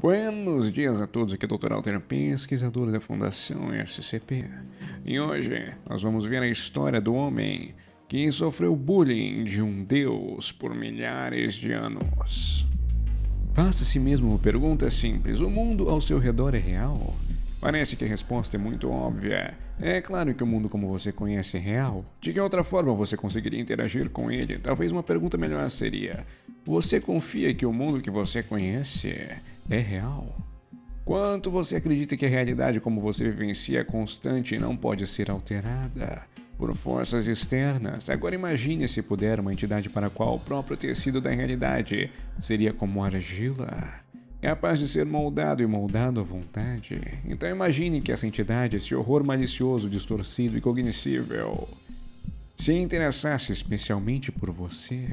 Buenos dias a todos, aqui é o Dr. Alter, pesquisador da Fundação SCP. E hoje nós vamos ver a história do homem que sofreu bullying de um deus por milhares de anos. Faça a si mesmo uma pergunta simples: o mundo ao seu redor é real? Parece que a resposta é muito óbvia. É claro que o mundo como você conhece é real. De que outra forma você conseguiria interagir com ele? Talvez uma pergunta melhor seria: você confia que o mundo que você conhece é real? Quanto você acredita que a realidade como você vivencia é constante e não pode ser alterada por forças externas? Agora imagine, se puder, uma entidade para a qual o próprio tecido da realidade seria como argila, capaz de ser moldado e moldado à vontade. Então imagine que essa entidade, esse horror malicioso, distorcido e cognoscível, se interessasse especialmente por você.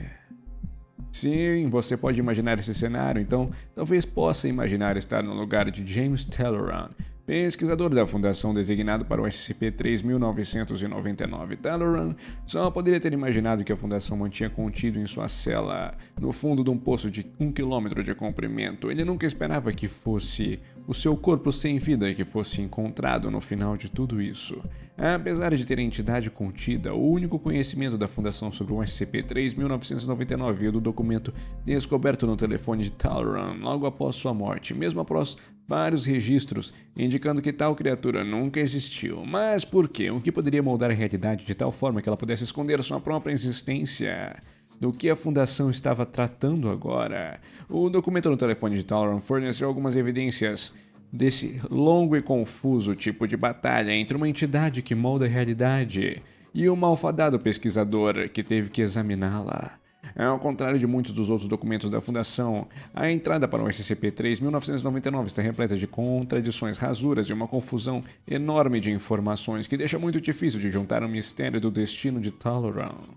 Sim, você pode imaginar esse cenário, então talvez possa imaginar estar no lugar de James Talleyrand, pesquisador da Fundação designado para o SCP-3999. Talleyrand só poderia ter imaginado que a Fundação mantinha contido em sua cela, no fundo de um poço de 1 quilômetro de comprimento. Ele nunca esperava que fosse o seu corpo sem vida que fosse encontrado no final de tudo isso. Apesar de ter a entidade contida, o único conhecimento da Fundação sobre o SCP-3999 veio do documento descoberto no telefone de Talleyrand logo após sua morte, mesmo após vários registros indicando que tal criatura nunca existiu. Mas por quê? O que poderia moldar a realidade de tal forma que ela pudesse esconder sua própria existência? Do que a Fundação estava tratando agora? O documento no telefone de Talleyrand forneceu algumas evidências desse longo e confuso tipo de batalha entre uma entidade que molda a realidade e um malfadado pesquisador que teve que examiná-la. Ao contrário de muitos dos outros documentos da Fundação, a entrada para o SCP-3999 está repleta de contradições, rasuras e uma confusão enorme de informações que deixa muito difícil de juntar o mistério do destino de Talleyrand.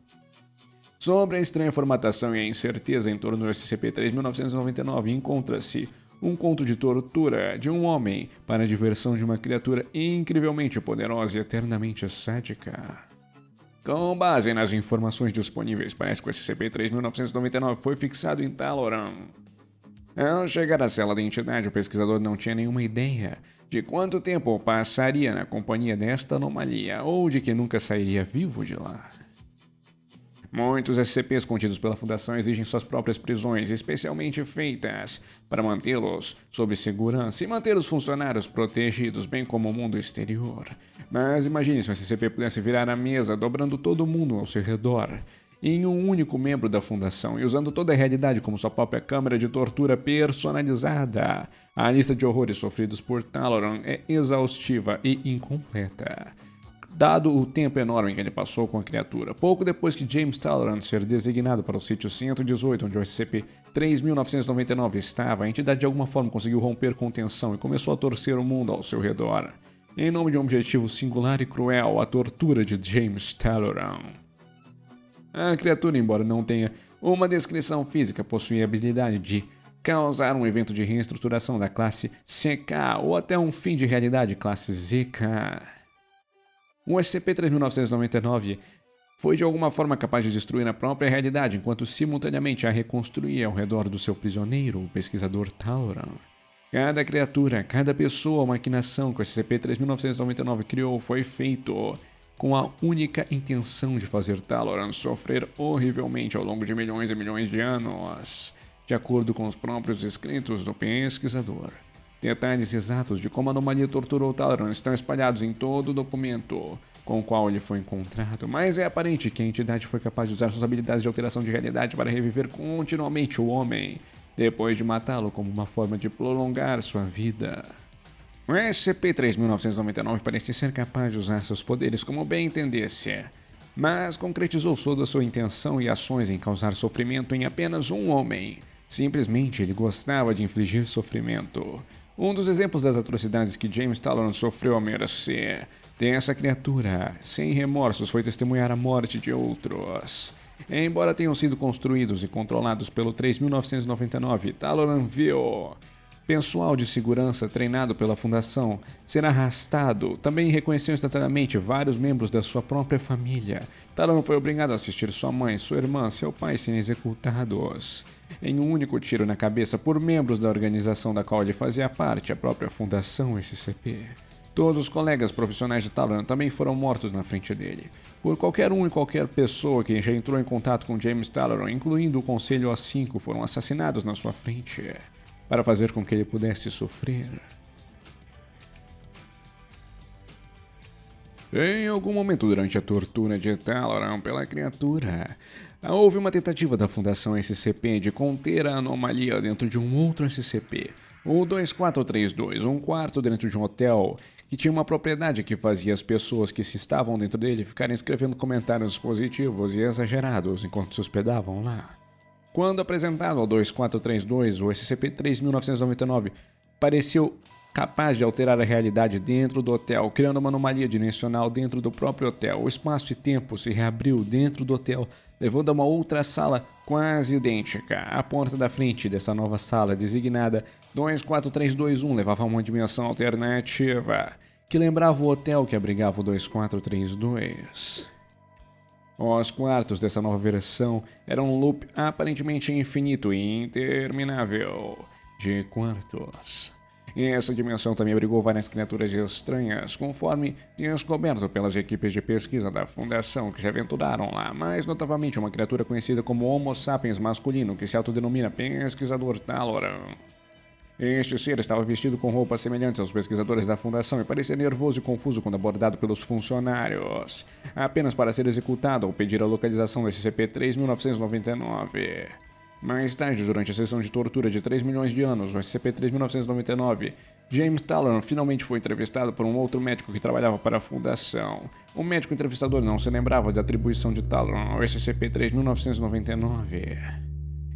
Sobre a estranha formatação e a incerteza em torno do SCP-3999 encontra-se um conto de tortura de um homem para a diversão de uma criatura incrivelmente poderosa e eternamente sádica. Com base nas informações disponíveis, parece que o SCP-3999 foi fixado em Talleyrand. Ao chegar à cela da entidade, o pesquisador não tinha nenhuma ideia de quanto tempo passaria na companhia desta anomalia ou de que nunca sairia vivo de lá. Muitos SCPs contidos pela Fundação exigem suas próprias prisões, especialmente feitas para mantê-los sob segurança e manter os funcionários protegidos, bem como o mundo exterior. Mas imagine se o SCP pudesse virar a mesa, dobrando todo mundo ao seu redor em um único membro da Fundação e usando toda a realidade como sua própria câmara de tortura personalizada. A lista de horrores sofridos por Talleyrand é exaustiva e incompleta, dado o tempo enorme que ele passou com a criatura. Pouco depois que James Talleyrand ser designado para o sítio 118, onde o SCP-3999 estava, a entidade de alguma forma conseguiu romper contenção e começou a torcer o mundo ao seu redor, em nome de um objetivo singular e cruel: a tortura de James Talleyrand. A criatura, embora não tenha uma descrição física, possui a habilidade de causar um evento de reestruturação da classe CK ou até um fim de realidade classe ZK. O SCP-3999 foi de alguma forma capaz de destruir a própria realidade, enquanto simultaneamente a reconstruía ao redor do seu prisioneiro, o pesquisador Talleyrand. Cada criatura, cada pessoa ou maquinação que o SCP-3999 criou foi feito com a única intenção de fazer Talleyrand sofrer horrivelmente ao longo de milhões e milhões de anos, de acordo com os próprios escritos do pesquisador. Detalhes exatos de como a anomalia torturou Talleyrand estão espalhados em todo o documento com o qual ele foi encontrado, mas é aparente que a entidade foi capaz de usar suas habilidades de alteração de realidade para reviver continuamente o homem, depois de matá-lo como uma forma de prolongar sua vida. O SCP-3999 parecia ser capaz de usar seus poderes como bem entendesse, mas concretizou toda a sua intenção e ações em causar sofrimento em apenas um homem. Simplesmente ele gostava de infligir sofrimento. Um dos exemplos das atrocidades que James Talleyrand sofreu à mercê dessa criatura, sem remorsos, foi testemunhar a morte de outros. Embora tenham sido construídos e controlados pelo 3999, Talleyrand viu Pessoal de segurança treinado pela Fundação ser arrastado também reconheceu instantaneamente vários membros da sua própria família. Talon foi obrigado a assistir sua mãe, sua irmã, seu pai serem executados em um único tiro na cabeça por membros da organização da qual ele fazia parte, a própria Fundação SCP. Todos os colegas profissionais de Talon também foram mortos na frente dele, por qualquer um e qualquer pessoa que já entrou em contato com James Talon, incluindo o Conselho O5, foram assassinados na sua frente, para fazer com que ele pudesse sofrer. Em algum momento durante a tortura de Talon pela criatura, houve uma tentativa da Fundação SCP de conter a anomalia dentro de um outro SCP, o 2432, um quarto dentro de um hotel que tinha uma propriedade que fazia as pessoas que se estavam dentro dele ficarem escrevendo comentários positivos e exagerados enquanto se hospedavam lá. Quando apresentado ao 2432, o SCP-3999 pareceu capaz de alterar a realidade dentro do hotel, criando uma anomalia dimensional dentro do próprio hotel. O espaço e tempo se reabriu dentro do hotel, levando a uma outra sala quase idêntica. A porta da frente dessa nova sala, designada 24321, levava a uma dimensão alternativa, que lembrava o hotel que abrigava o 2432. Os quartos dessa nova versão eram um loop aparentemente infinito e interminável de quartos. E essa dimensão também abrigou várias criaturas estranhas, conforme descoberto pelas equipes de pesquisa da Fundação que se aventuraram lá, mais notavelmente uma criatura conhecida como Homo sapiens masculino, que se autodenomina Pesquisador Talon. Este ser estava vestido com roupas semelhantes aos pesquisadores da Fundação e parecia nervoso e confuso quando abordado pelos funcionários, apenas para ser executado ao pedir a localização do SCP-3999. Mais tarde, durante a sessão de tortura de 3 milhões de anos, no SCP-3999, James Talon finalmente foi entrevistado por um outro médico que trabalhava para a Fundação. O médico entrevistador não se lembrava da atribuição de Talon ao SCP-3999.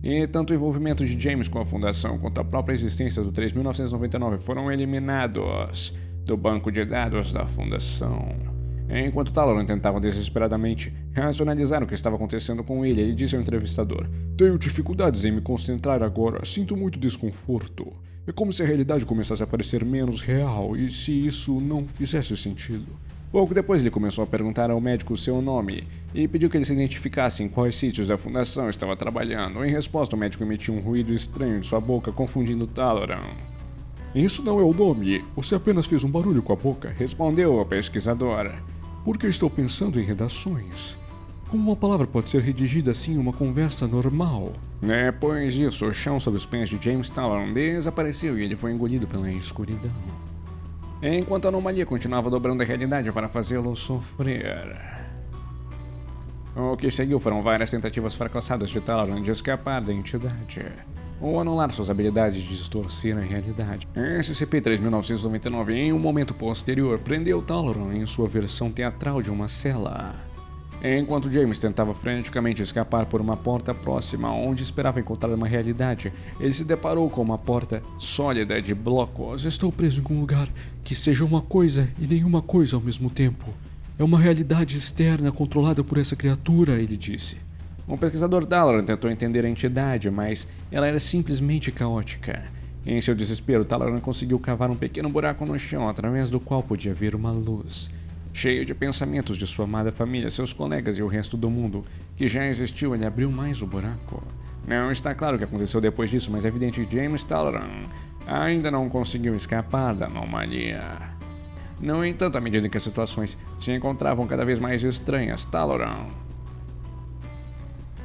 E tanto o envolvimento de James com a Fundação quanto a própria existência do 3999 foram eliminados do banco de dados da Fundação. Enquanto Talon tentava desesperadamente racionalizar o que estava acontecendo com ele disse ao entrevistador: "Tenho dificuldades em me concentrar agora, sinto muito desconforto. É como se a realidade começasse a parecer menos real e se isso não fizesse sentido." Pouco depois ele começou a perguntar ao médico seu nome e pediu que ele se identificasse em quais sítios da Fundação estava trabalhando. Em resposta, o médico emitiu um ruído estranho de sua boca, confundindo Talon. "Isso não é o nome, você apenas fez um barulho com a boca", respondeu o pesquisador. "Por que estou pensando em redações? Como uma palavra pode ser redigida assim em uma conversa normal?" Depois disso, o chão sob os pés de James Talon desapareceu e ele foi engolido pela escuridão, enquanto a anomalia continuava dobrando a realidade para fazê-lo sofrer. O que seguiu foram várias tentativas fracassadas de Talon de escapar da entidade, ou anular suas habilidades de distorcer a realidade. SCP-3999, em um momento posterior, prendeu Talon em sua versão teatral de uma cela, enquanto James tentava freneticamente escapar por uma porta próxima, onde esperava encontrar uma realidade. Ele se deparou com uma porta sólida de blocos. "Estou preso em um lugar que seja uma coisa e nenhuma coisa ao mesmo tempo. É uma realidade externa controlada por essa criatura", ele disse. O pesquisador Talon tentou entender a entidade, mas ela era simplesmente caótica. Em seu desespero, Talon conseguiu cavar um pequeno buraco no chão, através do qual podia ver uma luz. Cheio de pensamentos de sua amada família, seus colegas e o resto do mundo que já existiu, ele abriu mais o buraco. Não está claro o que aconteceu depois disso, mas é evidente que James Talon ainda não conseguiu escapar da anomalia. No entanto, à medida que as situações se encontravam cada vez mais estranhas, Talon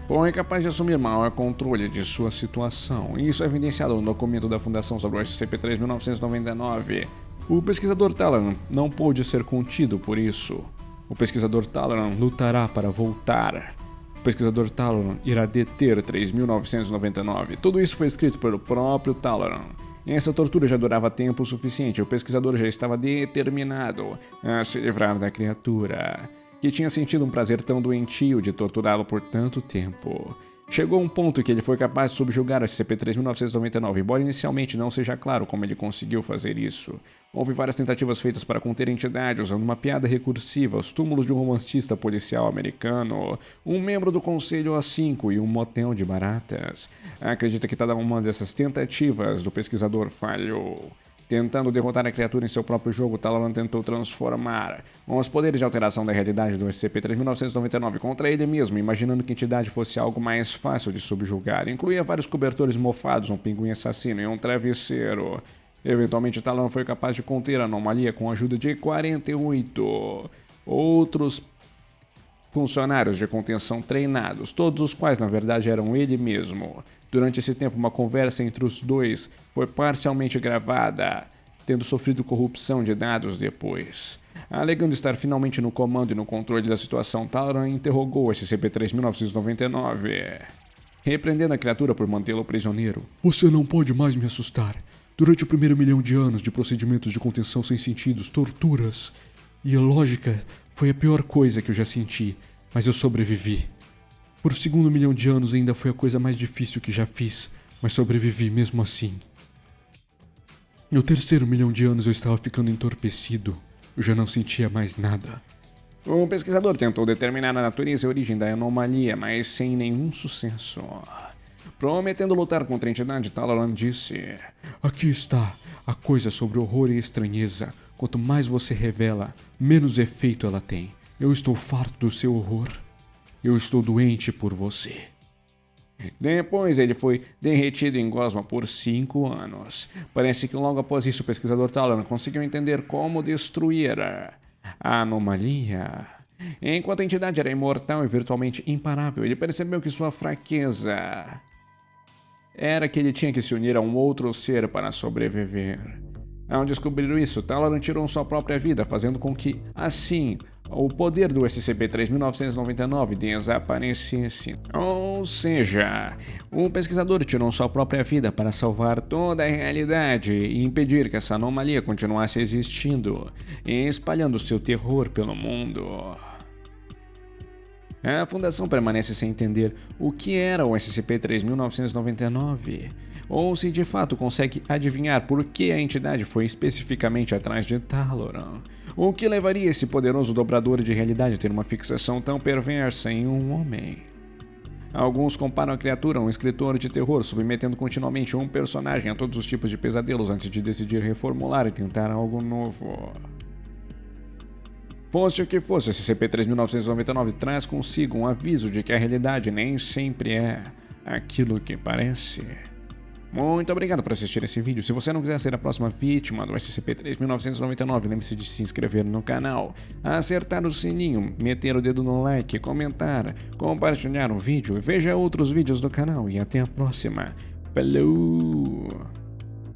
foi capaz de assumir maior controle de sua situação, e isso é evidenciado no documento da Fundação sobre o SCP-3999. O pesquisador Talon não pôde ser contido por isso. O pesquisador Talon lutará para voltar. O pesquisador Talon irá deter 3999. Tudo isso foi escrito pelo próprio Talon. Essa tortura já durava tempo suficiente. O pesquisador já estava determinado a se livrar da criatura, que tinha sentido um prazer tão doentio de torturá-lo por tanto tempo. Chegou um ponto que ele foi capaz de subjugar o SCP-3999, embora inicialmente não seja claro como ele conseguiu fazer isso. Houve várias tentativas feitas para conter a entidade usando uma piada recursiva, os túmulos de um romancista policial americano, um membro do Conselho A5 e um motel de baratas. Acredita que cada uma dessas tentativas do pesquisador falhou. Tentando derrotar a criatura em seu próprio jogo, Talaran tentou transformar os poderes de alteração da realidade do SCP-3999 contra ele mesmo, imaginando que a entidade fosse algo mais fácil de subjugar. Incluía vários cobertores mofados, um pinguim assassino e um travesseiro. Eventualmente, Talaran foi capaz de conter a anomalia com a ajuda de 48 outros funcionários de contenção treinados, todos os quais na verdade eram ele mesmo. Durante esse tempo, uma conversa entre os dois foi parcialmente gravada, tendo sofrido corrupção de dados depois. Alegando estar finalmente no comando e no controle da situação, Talaran interrogou o SCP-3999, repreendendo a criatura por mantê-lo prisioneiro. Você não pode mais me assustar. Durante o primeiro 1.000.000 de anos de procedimentos de contenção sem sentidos, torturas e lógica, foi a pior coisa que eu já senti, mas eu sobrevivi. Por o segundo 1.000.000 de anos ainda foi a coisa mais difícil que já fiz, mas sobrevivi mesmo assim. No terceiro 1.000.000 de anos eu estava ficando entorpecido. Eu já não sentia mais nada. O pesquisador tentou determinar a natureza e a origem da anomalia, mas sem nenhum sucesso. Prometendo lutar contra a entidade, Talaran disse: Aqui está a coisa sobre horror e estranheza. Quanto mais você revela, menos efeito ela tem. Eu estou farto do seu horror. Eu estou doente por você. Depois ele foi derretido em gosma por 5 anos. Parece que logo após isso o pesquisador Talaran conseguiu entender como destruir a anomalia. Enquanto a entidade era imortal e virtualmente imparável, ele percebeu que sua fraqueza era que ele tinha que se unir a um outro ser para sobreviver. Ao descobrir isso, Talaran tirou sua própria vida, fazendo com que, assim, o poder do SCP-3999 desaparecesse. Ou seja, o pesquisador tirou sua própria vida para salvar toda a realidade e impedir que essa anomalia continuasse existindo e espalhando seu terror pelo mundo. A Fundação permanece sem entender o que era o SCP-3999, ou se de fato consegue adivinhar por que a entidade foi especificamente atrás de Talaran. O que levaria esse poderoso dobrador de realidade a ter uma fixação tão perversa em um homem? Alguns comparam a criatura a um escritor de terror, submetendo continuamente um personagem a todos os tipos de pesadelos antes de decidir reformular e tentar algo novo. Fosse o que fosse, SCP-3999 traz consigo um aviso de que a realidade nem sempre é aquilo que parece. Muito obrigado por assistir esse vídeo. Se você não quiser ser a próxima vítima do SCP-3999, lembre-se de se inscrever no canal, acertar o sininho, meter o dedo no like, comentar, compartilhar o vídeo, veja outros vídeos do canal e até a próxima. Falou!